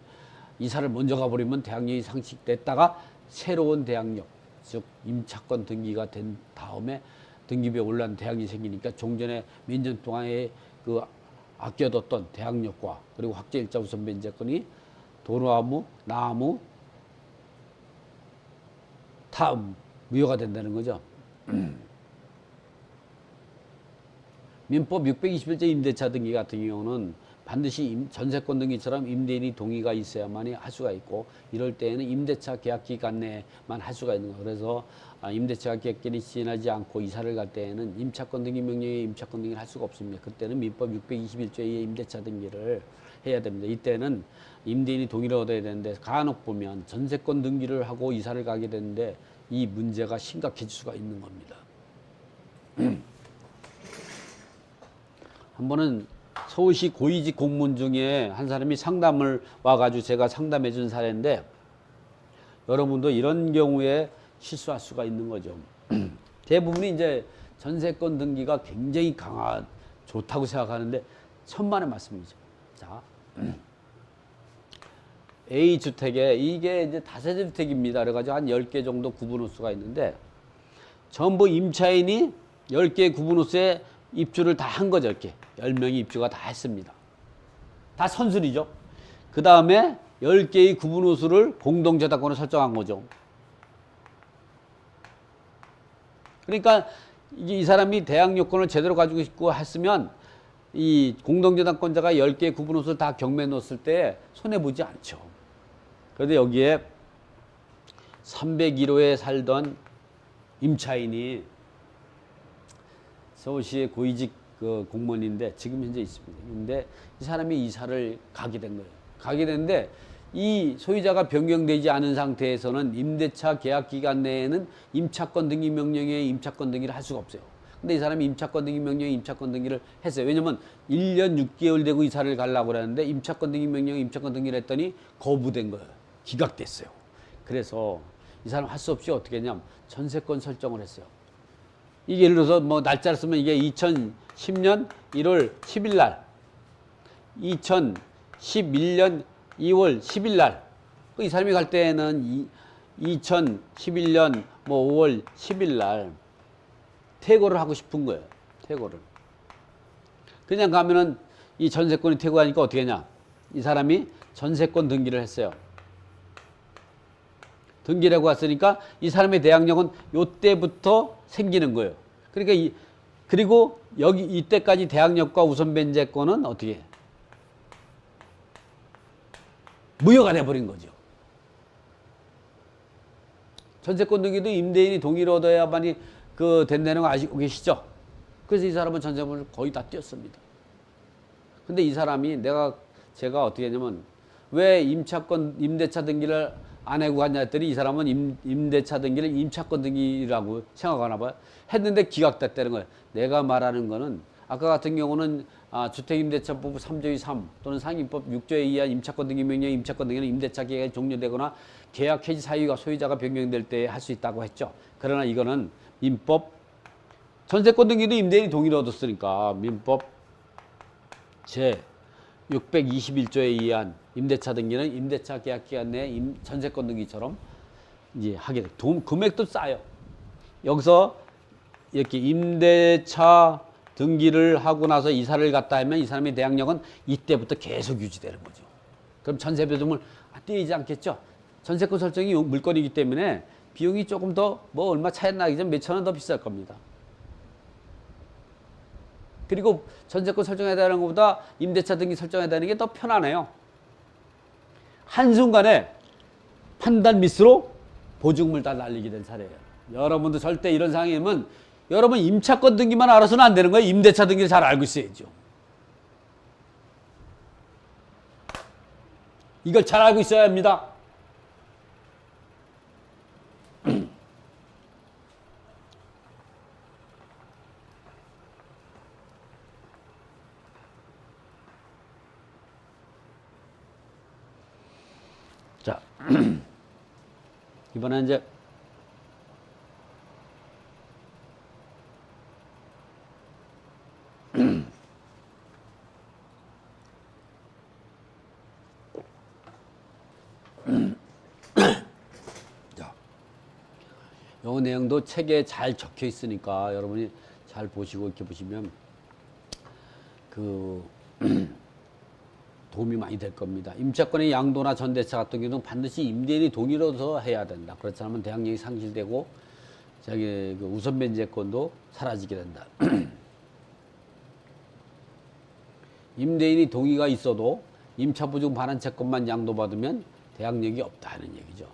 이사를 먼저 가버리면 대항력이 상식됐다가 새로운 대항력, 즉 임차권 등기가 된 다음에 등기부에 올라온 대항력이 생기니까 종전에 몇 년 동안에 그 아껴뒀던 대항력과 그리고 확정일자 우선 변제권이 도로나무, 나무, 다음 무효가 된다는 거죠. 민법 621조 임대차 등기 같은 경우는 반드시 전세권 등기처럼 임대인이 동의가 있어야만이 할 수가 있고 이럴 때에는 임대차 계약 기간 내만 할 수가 있는 거예요. 그래서 임대차 계약 기간이 지나지 않고 이사를 갈 때에는 임차권 등기 명령에 임차권 등기를 할 수가 없습니다. 그때는 민법 621조의 임대차 등기를 해야 됩니다. 이때는 임대인이 동의를 얻어야 되는데 간혹 보면 전세권 등기를 하고 이사를 가게 되는데 이 문제가 심각해질 수가 있는 겁니다. 한 번은 서울시 고위직 공무원 중에 한 사람이 상담을 와가지고 제가 상담해 준 사례인데 여러분도 이런 경우에 실수할 수가 있는 거죠. 대부분이 이제 전세권 등기가 굉장히 좋다고 생각하는데 천만의 말씀이죠. 자, A주택에 이게 이제 다세대 주택입니다. 그래가지고 한 10개 정도 구분호수가 있는데 전부 임차인이 10개 구분호수에 입주를 다 한 거죠. 이렇게 10명이 입주가 다 했습니다. 다 선순위죠. 그 다음에 10개의 구분호수를 공동저당권을 설정한 거죠. 그러니까 이 사람이 대항 요건을 제대로 가지고 있고 했으면 이 공동저당권자가 10개의 구분호수를 다 경매에 넣었을 때 손해보지 않죠. 그런데 여기에 301호에 살던 임차인이 서울시의 고위직 공무원인데 지금 현재 있습니다. 근데 이 사람이 이사를 가게 된 거예요. 가게 됐는데 이 소유자가 변경되지 않은 상태에서는 임대차 계약 기간 내에는 임차권 등기 명령에 임차권 등기를 할 수가 없어요. 근데 이 사람이 임차권 등기 명령에 임차권 등기를 했어요. 왜냐면 1년 6개월 되고 이사를 가려고 그러는데 임차권 등기 명령에 임차권 등기를 했더니 거부된 거예요. 기각됐어요. 그래서 이 사람 할 수 없이 어떻게 했냐면 전세권 설정을 했어요. 이게 예를 들어서 뭐 날짜를 쓰면 이게 2010년 1월 10일 날, 2011년 2월 10일 날, 이 사람이 갈 때는 2011년 뭐 5월 10일 날 퇴거를 하고 싶은 거예요. 퇴거를. 그냥 가면은 이 전세권이 퇴거하니까 어떻게 하냐? 이 사람이 전세권 등기를 했어요. 등기라고 했으니까 이 사람의 대항력은 요때부터 생기는 거예요. 그러니까 그리고 여기 이때까지 대항력과 우선 변제권은 어떻게 해? 무효가 돼버린 거죠. 전세권 등기도 임대인이 동의를 얻어야만이 된다는 거 아시고 계시죠? 그래서 이 사람은 전세권을 거의 다 띄었습니다. 근데 이 사람이 제가 어떻게 했냐면 왜 임대차 등기를 안 하고 갔냐 했더니 이 사람은 임대차 등기를 임차권 등기라고 생각하나 봐요. 했는데 기각됐다는 거예요. 내가 말하는 거는 아까 같은 경우는 주택임대차법 3조의 3 또는 상임법 6조에 의한 임차권 등기 명령 임차권 등기는 임대차 계약이 종료되거나 계약 해지 사유가 소유자가 변경될 때 할 수 있다고 했죠. 그러나 이거는 민법 전세권 등기도 임대인이 동의를 얻었으니까 민법 제 621조에 의한 임대차 등기는 임대차 계약 기간 내에 전세권 등기처럼 이제 하게 돼. 금액도 싸요. 여기서 이렇게 임대차 등기를 하고 나서 이사를 갔다 하면 이 사람의 대항력은 이때부터 계속 유지되는 거죠. 그럼 전세 배정을 떼이지 않겠죠. 전세권 설정이 물건이기 때문에 비용이 조금 더 뭐 얼마 차이 나기 전 몇천 원 더 비쌀 겁니다. 그리고 전세권 설정해야 되는 것보다 임대차 등기 설정해야 되는 게 더 편하네요. 한순간에 판단 미스로 보증물 다 날리게 된 사례예요. 여러분도 절대 이런 상황이면 여러분 임차권 등기만 알아서는 안 되는 거예요. 임대차 등기를 잘 알고 있어야죠. 이걸 잘 알고 있어야 합니다. 자, 이번에 이제 자, 요 내용도 책에 잘 적혀 있으니까 여러분이 잘 보시고 이렇게 보시면 그 도움이 많이 될 겁니다. 임차권의 양도나 전대차 같은 경우는 반드시 임대인이 동의로서 해야 된다. 그렇지 않으면 대항력이 상실되고 자기 그 우선 변제권도 사라지게 된다. 임대인이 동의가 있어도 임차보증 반환 채권만 양도받으면 대항력이 없다는 얘기죠.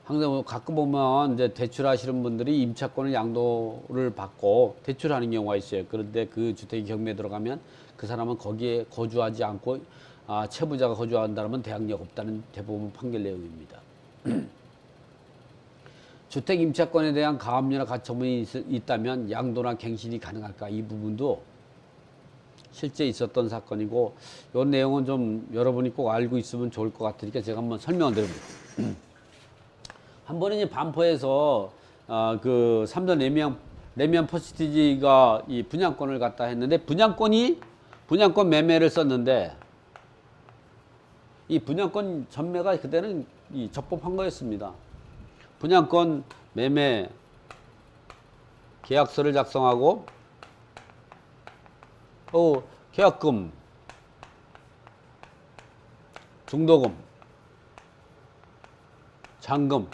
항상 가끔 보면 이제 대출하시는 분들이 임차권을 양도를 받고 대출하는 경우가 있어요. 그런데 그 주택이 경매에 들어가면 그 사람은 거기에 거주하지 않고 채무자가 거주한다면 대항력 없다는 대법원 판결 내용입니다. 주택 임차권에 대한 가압류나 가처분이 있다면 양도나 갱신이 가능할까? 이 부분도 실제 있었던 사건이고 이 내용은 좀 여러분이 꼭 알고 있으면 좋을 것 같으니까 제가 한번 설명을 드립니다. 한 번은 이제 반포에서 그 삼선 레미안 퍼스티지가 이 분양권을 갖다 했는데 분양권 매매를 썼는데 이 분양권 전매가 그때는 적법한 거였습니다. 분양권 매매 계약서를 작성하고 계약금, 중도금, 잔금,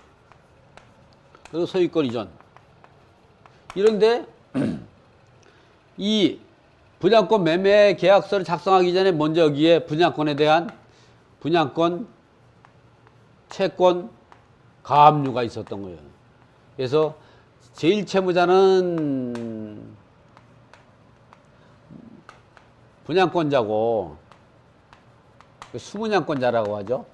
그리고 소유권 이전. 이런데 이 분양권 매매 계약서를 작성하기 전에 먼저 여기에 분양권에 대한 분양권, 채권, 가압류가 있었던 거예요. 그래서 제1채무자는 분양권자고 수분양권자라고 하죠.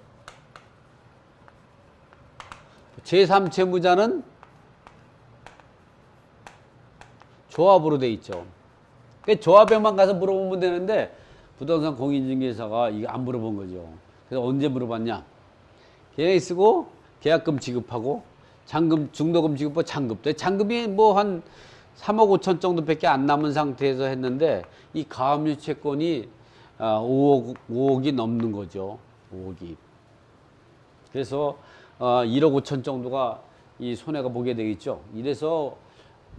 제3채무자는 조합으로 돼 있죠. 조합에만 가서 물어보면 되는데 부동산 공인중개사가 이거 안 물어본 거죠. 그래서 언제 물어봤냐? 계획 쓰고 계약금 지급하고 잔금, 중도금 지급하고 잔급. 잔급이 뭐 한 3억 5천 정도밖에 안 남은 상태에서 했는데 이 가압류 채권이 5억이 넘는 거죠. 5억이. 그래서 1억 5천 정도가 이 손해가 보게 되겠죠. 이래서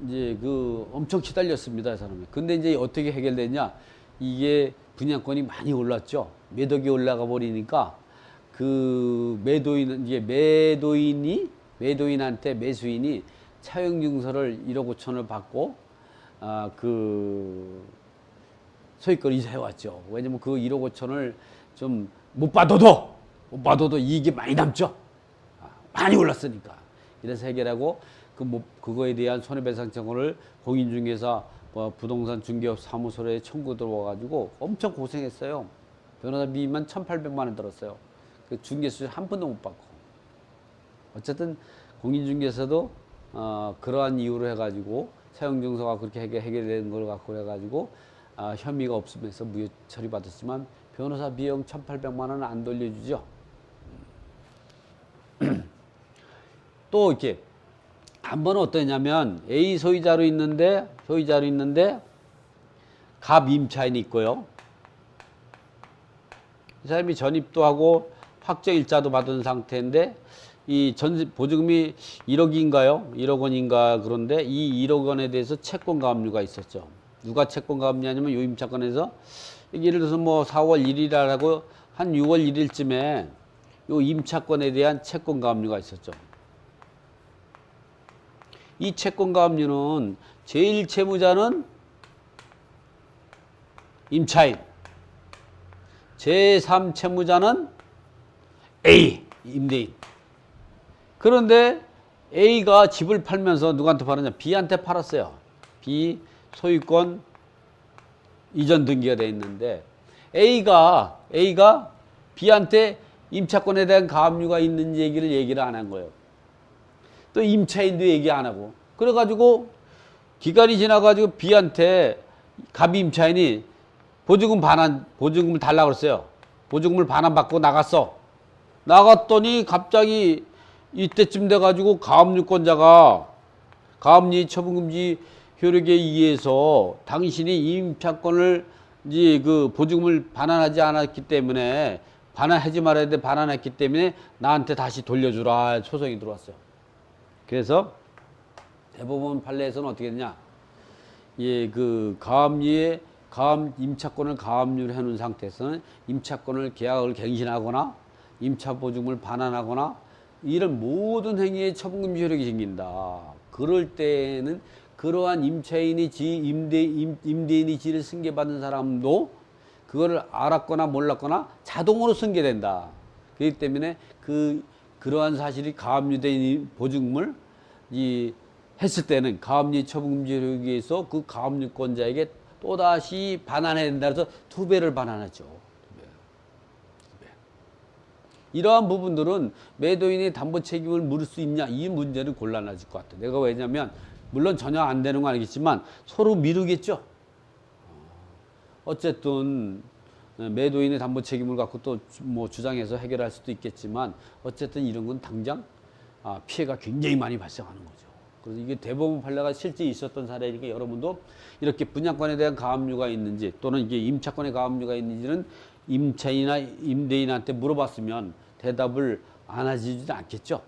이제 그 엄청 시달렸습니다, 이 사람이. 근데 이제 어떻게 해결됐냐? 이게 분양권이 많이 올랐죠. 몇 억이 올라가 버리니까 그 매도인한테 매수인이 차용 증서를 1억 5천을 받고 그 소유권 이사해 왔죠. 왜냐면 그 1억 5천을 좀 못 받아도 이익이 많이 남죠. 많이 올랐으니까. 이래서 해결하고 그거에 대한 손해배상 청구를 공인중개사 부동산 중개업 사무소에 청구 들어와가지고 엄청 고생했어요. 변호사비만 1,800만 원 들었어요. 그 중개수 한 푼도 못 받고. 어쨌든 공인중개사도 그러한 이유로 해가지고 사용증서가 그렇게 해결된 걸 갖고 해가지고 혐의가 없으면서 무효 처리받았지만 변호사 비용 1,800만 원은 안 돌려주죠. 또 이렇게 한 번은 어떠냐면 A 소유자로 있는데 갑 임차인이 있고요. 이 사람이 전입도 하고 확정일자도 받은 상태인데 이 보증금이 1억인가요? 1억 원인가. 그런데 이 1억 원에 대해서 채권 가압류가 있었죠. 누가 채권 가압류냐면 요 임차권에서 예를 들어서 뭐 4월 1일이라고 한 6월 1일쯤에 요 임차권에 대한 채권 가압류가 있었죠. 이 채권 가압류는 제일 채무자는 임차인, 제3 채무자는 A, 임대인. 그런데 A가 집을 팔면서 누구한테 팔았냐? B한테 팔았어요. B 소유권 이전 등기가 되어 있는데 A가 B한테 임차권에 대한 가압류가 있는지 얘기를 안 한 거예요. 또 임차인도 얘기 안 하고. 그래가지고 기간이 지나가지고 B한테 갑 임차인이 보증금을 달라고 그랬어요. 보증금을 반환 받고 나갔어. 나갔더니 갑자기 이때쯤 돼가지고 가압류권자가 가압류 처분금지 효력에 의해서 당신이 임차권을 이제 그 보증금을 반환하지 않았기 때문에 반환하지 말아야 돼. 반환했기 때문에 나한테 다시 돌려주라 소송이 들어왔어요. 그래서 대법원 판례에서는 어떻게 되냐? 예, 그 임차권을 가압류를 해놓은 상태에서는 임차권을 계약을 갱신하거나 임차 보증금을 반환하거나 이런 모든 행위에 처분금지 효력이 생긴다. 그럴 때에는 그러한 임차인이 임대인이 지를 승계받은 사람도 그거를 알았거나 몰랐거나 자동으로 승계된다. 그렇기 때문에 그러한 사실이 가압류된 보증금을 했을 때는 가압류 처분금지 효력에 의해서 그 가압류권자에게 또다시 반환해야 된다. 그래서 2배를 반환하죠. 2배. 이러한 부분들은 매도인의 담보 책임을 물을 수 있냐? 이 문제는 곤란해질 것 같아요. 내가 왜냐면 물론 전혀 안 되는 건 아니겠지만 서로 미루겠죠. 어쨌든 매도인의 담보 책임을 갖고 또 뭐 주장해서 해결할 수도 있겠지만 어쨌든 이런 건 당장 피해가 굉장히 많이 발생하는 거죠. 그래서 이게 대법원 판례가 실제 있었던 사례니까 여러분도 이렇게 분양권에 대한 가압류가 있는지 또는 이게 임차권에 가압류가 있는지는 임차인이나 임대인한테 물어봤으면 대답을 안 하지는 않겠죠.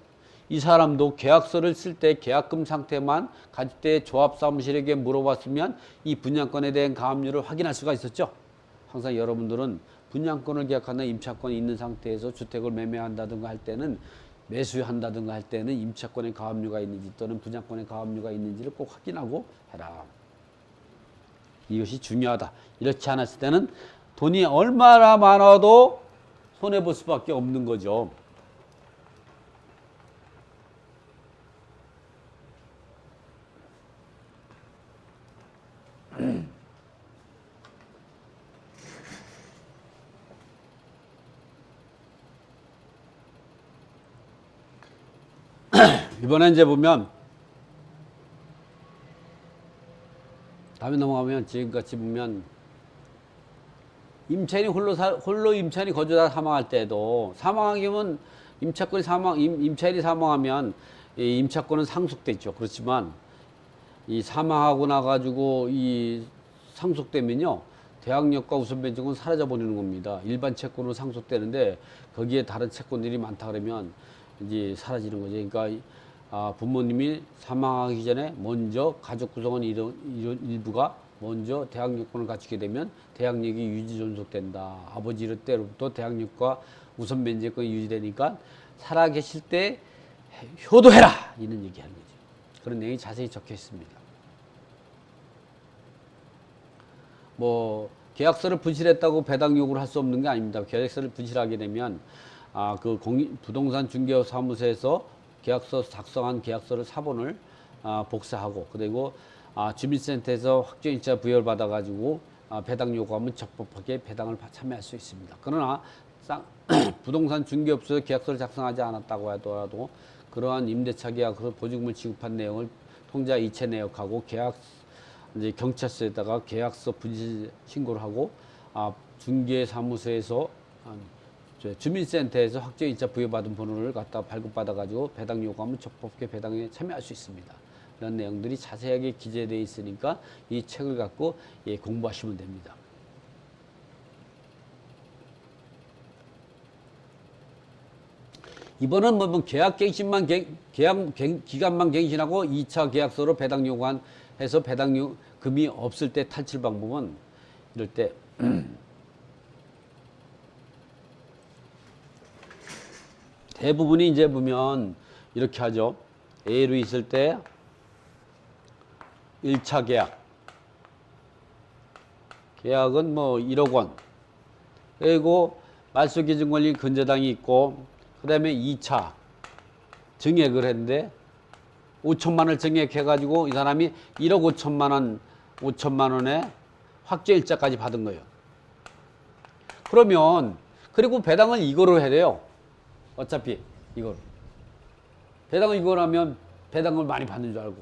이 사람도 계약서를 쓸 때 계약금 상태만 가질 때 조합사무실에게 물어봤으면 이 분양권에 대한 가압류를 확인할 수가 있었죠. 항상 여러분들은 분양권을 계약하나 임차권이 있는 상태에서 주택을 매매한다든가 할 때는 매수한다든가 할 때는 임차권에 가압류가 있는지 또는 분양권에 가압류가 있는지를 꼭 확인하고 해라. 이것이 중요하다. 이렇지 않았을 때는 돈이 얼마나 많아도 손해볼 수밖에 없는 거죠. 이번에 이제 보면 다음에 넘어가면 지금같이 보면 임차인이 홀로 임차인이 거주자 사망할 때도 사망하면 임차인이 사망하면 이 임차권은 상속되죠. 그렇지만 이 사망하고 나가지고 이 상속되면요 대항력과 우선변제권은 사라져 버리는 겁니다. 일반 채권으로 상속되는데 거기에 다른 채권들이 많다 그러면 이제 사라지는 거죠. 그러니까 부모님이 사망하기 전에 먼저 가족 구성원 일부가 먼저 대항력권을 갖추게 되면 대항력이 유지 존속된다. 아버지 이럴 때로부터 대항력과 우선 변제권이 유지되니까 살아계실 때 효도해라 이런 얘기하는 거죠. 그런 내용이 자세히 적혀 있습니다. 뭐 계약서를 분실했다고 배당 요구를 할 수 없는 게 아닙니다. 계약서를 분실하게 되면 부동산 중개업 사무소에서 계약서 작성한 계약서를 사본을 복사하고 그리고 주민센터에서 확정일자 부여를 받아가지고 배당 요구하면 적법하게 배당을 참여할 수 있습니다. 그러나 부동산 중개업소에서 계약서를 작성하지 않았다고 하더라도 그러한 임대차 계약으로 보증금을 지급한 내용을 통장 이체 내역하고 이제 경찰서에다가 계약서 분실 신고를 하고 중개사무소에서 주민센터에서 확정일자 부여받은 번호를 갖다 발급받아가지고 배당 요구하면 적법하게 배당에 참여할 수 있습니다. 이런 내용들이 자세하게 기재되어 있으니까 이 책을 갖고 공부하시면 됩니다. 이번은 뭐 계약갱신만 기간만 갱신하고 2차 계약서로 배당 요구한 해서 배당금이 없을 때 탈출 방법은 이럴 때 대부분이 이제 보면 이렇게 하죠. A로 있을 때 1차 계약은 뭐 1억 원, 그리고 말소기준 권리 근저당이 있고, 그 다음에 2차 증액을 했는데 5천만 원을 증액해가지고 이 사람이 1억 5천만 원에 확정일자까지 받은 거예요. 그러면 그리고 배당을 이거로 해야 돼요. 어차피 이걸 배당을 이걸 하면 배당을 많이 받는 줄 알고,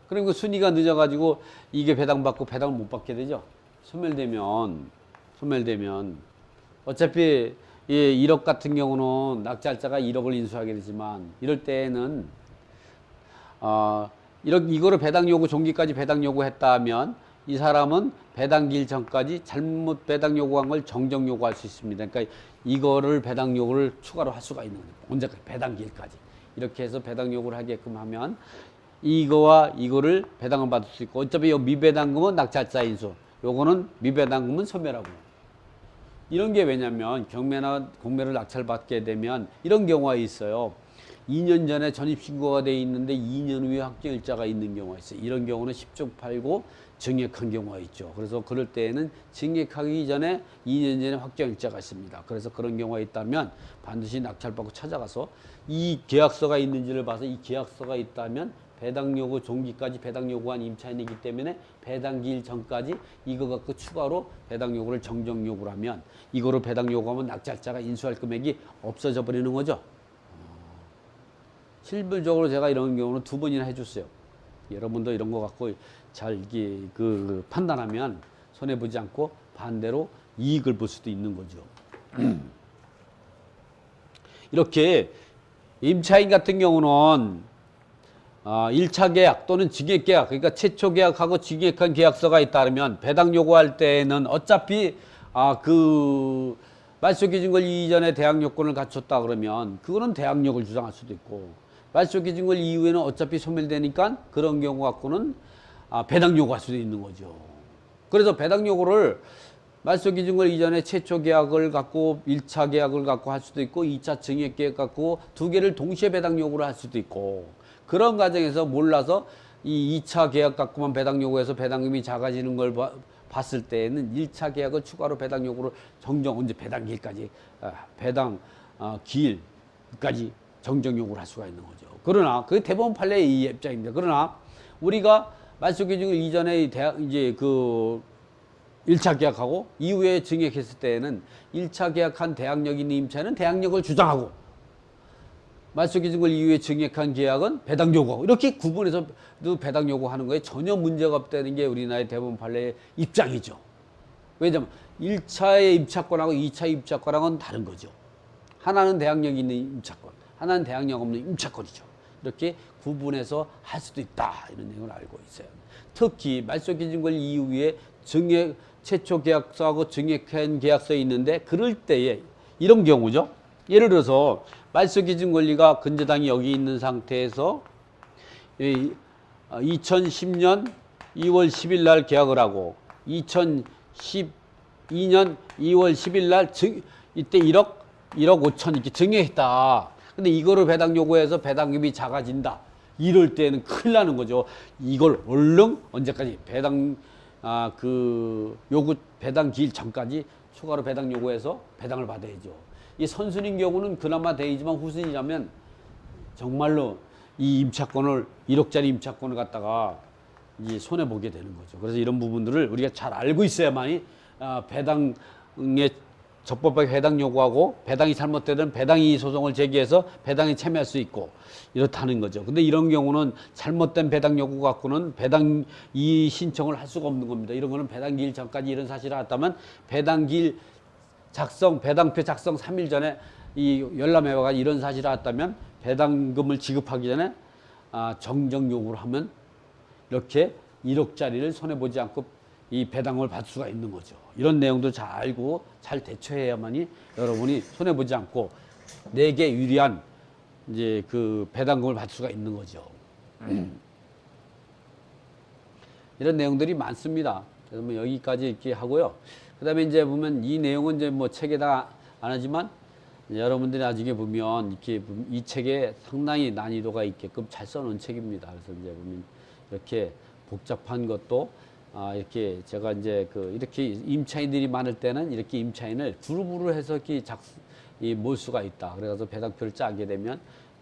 그리고 순위가 늦어가지고 이게 배당받고 배당을 못 받게 되죠. 소멸되면 어차피 이 1억 같은 경우는 낙찰자가 1억을 인수하게 되지만, 이럴 때에는 이거를 배당 요구 종기까지 배당 요구했다 하면 이 사람은 배당 기일 전까지 잘못 배당 요구한 걸 정정 요구할 수 있습니다. 그러니까 이거를 배당 요구를 추가로 할 수가 있는 거예요. 언제까지? 배당 기일까지. 이렇게 해서 배당 요구를 하게끔 하면 이거와 이거를 배당을 받을 수 있고, 어차피 이 미배당금은 낙찰자 인수, 요거는 미배당금은 소멸하고. 이런 게 왜냐면 경매나 공매를 낙찰받게 되면 이런 경우가 있어요. 2년 전에 전입신고가 돼 있는데 2년 후에 확정일자가 있는 경우가 있어요. 이런 경우는 10종 팔고 증액한 경우가 있죠. 그래서 그럴 때에는 증액하기 전에 2년 전에 확정일자가 있습니다. 그래서 그런 경우가 있다면 반드시 낙찰받고 찾아가서 이 계약서가 있는지를 봐서, 이 계약서가 있다면 배당 요구 종기까지 배당 요구한 임차인이기 때문에 배당 기일 전까지 이거 갖고 추가로 배당 요구를 정정 요구를 하면, 이거로 배당 요구하면 낙찰자가 인수할 금액이 없어져 버리는 거죠. 실질적으로 제가 이런 경우는 2번이나 해줬어요. 여러분도 이런 거 갖고 잘 판단하면 손해보지 않고 반대로 이익을 볼 수도 있는 거죠. 이렇게 임차인 같은 경우는 1차 계약 또는 증액 계약, 그러니까 최초 계약하고 증액한 계약서가 있다면 배당 요구할 때는 어차피 말소기준권 이전에 대항 요건을 갖췄다 그러면 그거는 대항력을 주장할 수도 있고, 말소기준권 이후에는 어차피 소멸되니까 그런 경우 갖고는 배당 요구할 수도 있는 거죠. 그래서 배당 요구를 말소기준권 이전에 최초 계약을 갖고 1차 계약을 갖고 할 수도 있고, 2차 증액 계약 갖고 두 개를 동시에 배당 요구를 할 수도 있고, 그런 과정에서 몰라서 이 2차 계약 갖고만 배당 요구해서 배당금이 작아지는 걸 봤을 때에는 1차 계약을 추가로 배당 요구를 정정, 언제 배당 기일까지, 배당 기일까지 정정 요구를 할 수가 있는 거죠. 그러나 그게 대법원 판례의 이 입장입니다. 그러나 우리가 말소기준 이전에 이제 1차 계약하고 이후에 증액했을 때에는 1차 계약한 대항력 있는 임차인은 대항력을 주장하고, 말소기준권 이후에 증액한 계약은 배당 요구하고, 이렇게 구분해서 배당 요구하는 거에 전혀 문제가 없다는 게 우리나라의 대법원 판례의 입장이죠. 왜냐하면 1차의 임차권하고 2차 임차권하고는 다른 거죠. 하나는 대항력 있는 임차권, 하나는 대항력 없는 임차권이죠. 이렇게 구분해서 할 수도 있다, 이런 내용을 알고 있어요. 특히 말소기준권 이후에 최초 계약서하고 증액한 계약서에 있는데, 그럴 때에 이런 경우죠. 예를 들어서 말소기준 권리가 근저당이 여기 있는 상태에서 2010년 2월 10일 날 계약을 하고 2012년 2월 10일 날 이때 1억 5천 이렇게 증액했다. 근데 이거를 배당 요구해서 배당금이 작아진다. 이럴 때는 큰일 나는 거죠. 이걸 얼른 언제까지 배당 배당 기일 전까지 추가로 배당 요구해서 배당을 받아야죠. 이 선순인 경우는 그나마 대이지만 후순위라면 정말로 이 임차권을 1억짜리 임차권을 갖다가 이제 손해 보게 되는 거죠. 그래서 이런 부분들을 우리가 잘 알고 있어야만이 배당에 적법하게 배당 요구하고, 배당이 잘못되든 배당이의 소송을 제기해서 배당에 참여할 수 있고 이렇다는 거죠. 근데 이런 경우는 잘못된 배당 요구 갖고는 배당 이 신청을 할 수가 없는 겁니다. 이런 거는 배당 기일 전까지 이런 사실을 알았다면 배당 기일 배당표 작성 3일 전에 이 열람해와가 이런 사실을 알았다면 배당금을 지급하기 전에 정정 요구를 하면 이렇게 1억짜리를 손해보지 않고 이 배당을 받을 수가 있는 거죠. 이런 내용도 잘 알고 잘 대처해야만이 여러분이 손해보지 않고 내게 유리한 이제 그 배당금을 받을 수가 있는 거죠. 이런 내용들이 많습니다. 그래서 뭐 여기까지 이렇게 하고요. 그 다음에 이제 보면 이 내용은 이제 뭐 책에다 안 하지만 여러분들이 나중에 보면 이렇게 이 책에 상당히 난이도가 있게끔 잘 써놓은 책입니다. 그래서 이제 보면 이렇게 복잡한 것도 이렇게 제가 이제 이렇게 임차인들이 많을 때는 이렇게 임차인을 그룹으로 해서 이렇게 몰 수가 있다. 그래서 배당표를 짜게 되면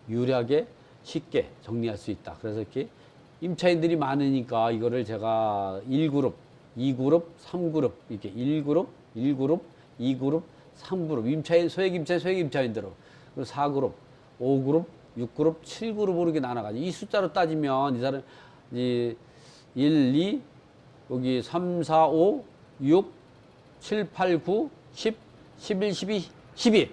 유리하게 쉽게 정리할 수 있다. 그래서 이렇게 임차인들이 많으니까 이거를 제가 1그룹, 2그룹, 3그룹 이렇게 1그룹, 1그룹, 2그룹, 3그룹 임차인, 소액임차인대로 그리고 4그룹, 5그룹, 6그룹, 7그룹으로 이렇게 나눠가지고 이 숫자로 따지면 이 사람 이제 1, 2, 여기 3, 4, 5, 6, 7, 8, 9, 10, 11, 12, 12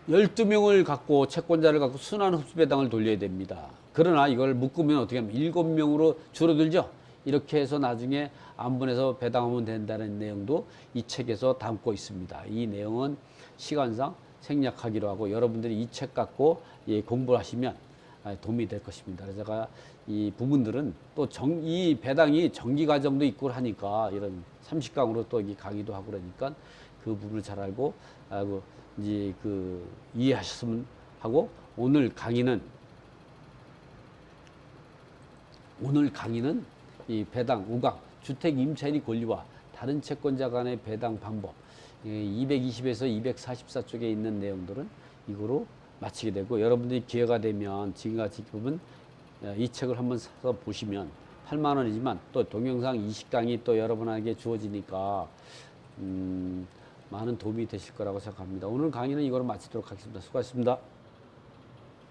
12명을 갖고 채권자를 갖고 순환 흡수 배당을 돌려야 됩니다. 그러나 이걸 묶으면 어떻게 하면 7명으로 줄어들죠. 이렇게 해서 나중에 안분해서 배당하면 된다는 내용도 이 책에서 담고 있습니다. 이 내용은 시간상 생략하기로 하고 여러분들이 이 책 갖고 공부를 하시면 도움이 될 것입니다. 그래서 제가 이 부분들은 또 이 배당이 정기 과정도 있고 하니까 이런 30강으로 또 강의도 하고 그러니까 그 부분을 잘 알고 이제 이해하셨으면 하고 오늘 강의는 이 배당, 우각, 주택 임차인의 권리와 다른 채권자 간의 배당 방법 220에서 244쪽에 있는 내용들은 이거로 마치게 되고 여러분들이 기회가 되면 지금같이 보면 이 책을 한번 사서 보시면 8만 원이지만 또 동영상 20강이 또 여러분에게 주어지니까 많은 도움이 되실 거라고 생각합니다. 오늘 강의는 이거로 마치도록 하겠습니다. 수고하셨습니다.